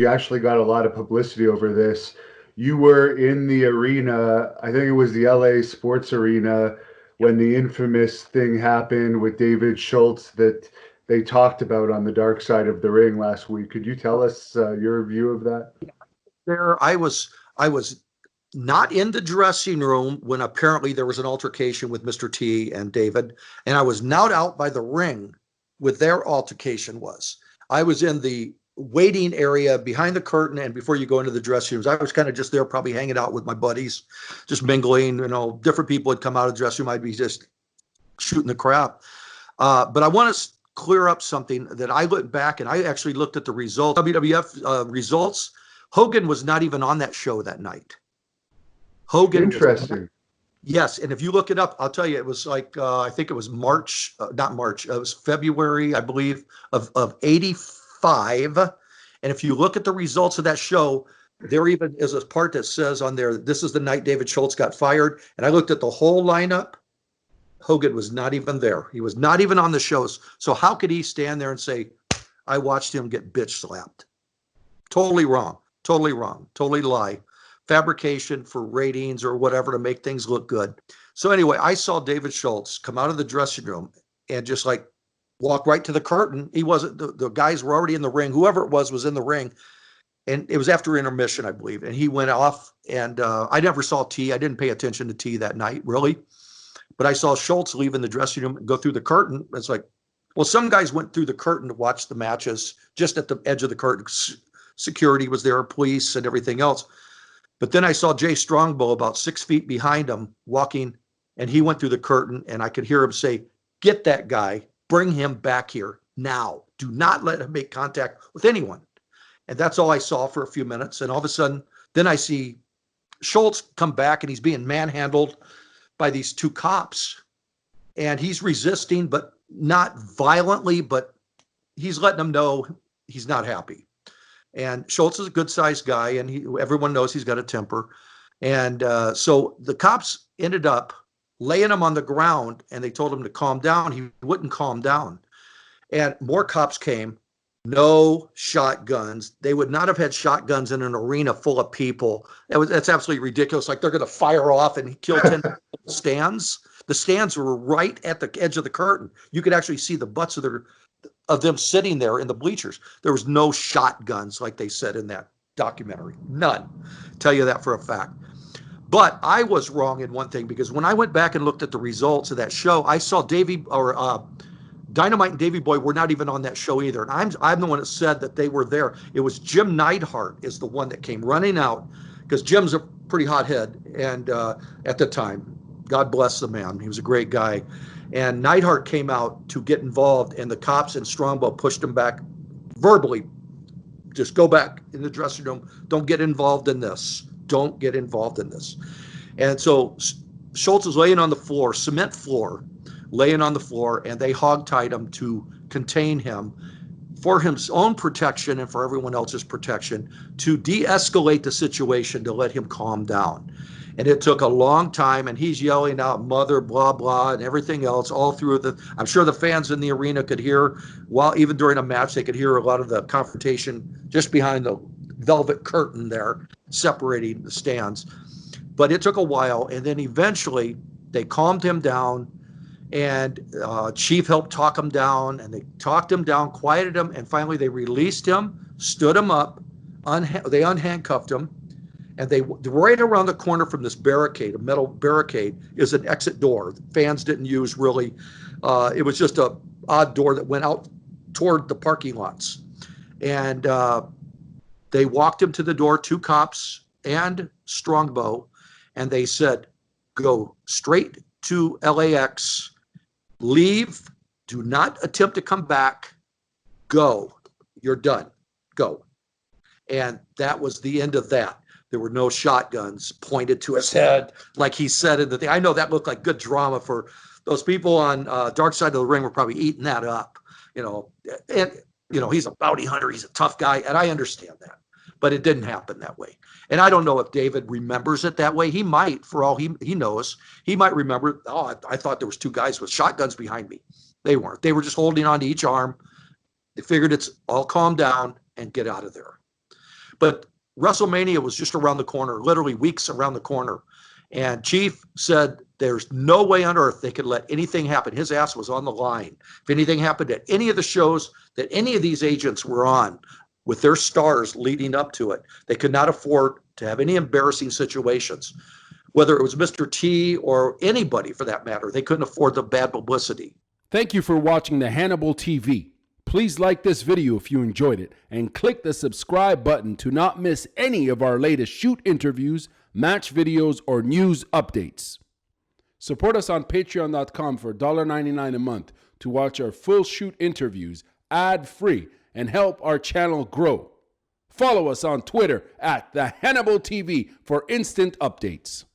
you actually got a lot of publicity over this. You were in the arena, I think it was the LA Sports Arena, when the infamous thing happened with David Schultz that they talked about on the dark side of the ring last week. Could you tell us your view of that? There, I was not in the dressing room when apparently there was an altercation with Mr. T and David, and I was not out by the ring with their altercation was. I was in the waiting area behind the curtain, and before you go into the dressing rooms, I was kind of just there, probably hanging out with my buddies, just mingling. Different people had come out of the dressing room. I'd be just shooting the crap. But I want to clear up something that I looked back and I actually looked at the results, WWF results. Hogan was not even on that show that night. Hogan. Interesting. Yes, and if you look it up, I'll tell you, it was like I think it was March, not March. It was February, I believe, of '85. And if you look at the results of that show, there even is a part that says on there, "This is the night David Schultz got fired." And I looked at the whole lineup. Hogan was not even there. He was not even on the shows. So how could he stand there and say, "I watched him get bitch slapped"? Totally wrong. Totally wrong. Totally lie. Fabrication for ratings or whatever to make things look good. So anyway, I saw David Schultz come out of the dressing room and just like walk right to the curtain. He wasn't, the guys were already in the ring. Whoever it was in the ring. And it was after intermission, I believe. And he went off and I never saw T. I didn't pay attention to T that night, really. But I saw Schultz leave in the dressing room and go through the curtain. It's like, well, some guys went through the curtain to watch the matches just at the edge of the curtain. Security was there, police and everything else. But then I saw Jay Strongbow about 6 feet behind him walking, and he went through the curtain, and I could hear him say, "Get that guy, bring him back here now. Do not let him make contact with anyone." And that's all I saw for a few minutes. And all of a sudden, then I see Schultz come back, and he's being manhandled by these two cops. And he's resisting, but not violently, but he's letting them know he's not happy. And Schultz is a good-sized guy, and everyone knows he's got a temper. And so the cops ended up laying him on the ground, and they told him to calm down. He wouldn't calm down. And more cops came. No shotguns. They would not have had shotguns in an arena full of people. That's absolutely ridiculous. Like they're going to fire off and kill 10 stands. The stands were right at the edge of the curtain. You could actually see the butts of them sitting there in the bleachers. There was no shotguns like they said in that documentary. None. Tell you that for a fact. But I was wrong in one thing, because when I went back and looked at the results of that show, I saw Dynamite and Davey Boy were not even on that show either. And I'm the one that said that they were there. It was Jim Neidhart is the one that came running out, because Jim's a pretty hothead. And at the time, God bless the man. He was a great guy. And Neidhart came out to get involved, and the cops and Strongbow pushed him back verbally. Just go back in the dressing room. Don't get involved in this. Don't get involved in this. And so Schultz was laying on the floor, cement floor, laying on the floor, and they hogtied him to contain him for his own protection and for everyone else's protection, to de-escalate the situation, to let him calm down. And it took a long time, and he's yelling out "mother," blah, blah, and everything else all through I'm sure the fans in the arena could hear, while even during a match, they could hear a lot of the confrontation just behind the velvet curtain there, separating the stands. But it took a while, and then eventually they calmed him down, and Chief helped talk him down, and they talked him down, quieted him, and finally they released him, stood him up, they unhandcuffed him. And they right around the corner from this barricade, a metal barricade, is an exit door. Fans didn't use really. It was just a odd door that went out toward the parking lots. And they walked him to the door, two cops and Strongbow, and they said, "Go straight to LAX, leave, do not attempt to come back, go, you're done, go." And that was the end of that. There were no shotguns pointed to his head, like he said in the thing. I know that looked like good drama for those people on Dark Side of the Ring. Were probably eating that up, And he's a bounty hunter. He's a tough guy, and I understand that. But it didn't happen that way. And I don't know if David remembers it that way. He might, for all he knows. He might remember, I thought there was two guys with shotguns behind me. They weren't. They were just holding on to each arm. They figured it's all calm down and get out of there. But WrestleMania was just around the corner, literally weeks around the corner. And Chief said there's no way on earth they could let anything happen. His ass was on the line. If anything happened at any of the shows that any of these agents were on with their stars leading up to it, they could not afford to have any embarrassing situations. Whether it was Mr. T or anybody for that matter, they couldn't afford the bad publicity. Thank you for watching the Hannibal TV. Please like this video if you enjoyed it and click the subscribe button to not miss any of our latest shoot interviews, match videos, or news updates. Support us on patreon.com for $1.99 a month to watch our full shoot interviews ad-free and help our channel grow. Follow us on Twitter at the Hannibal TV for instant updates.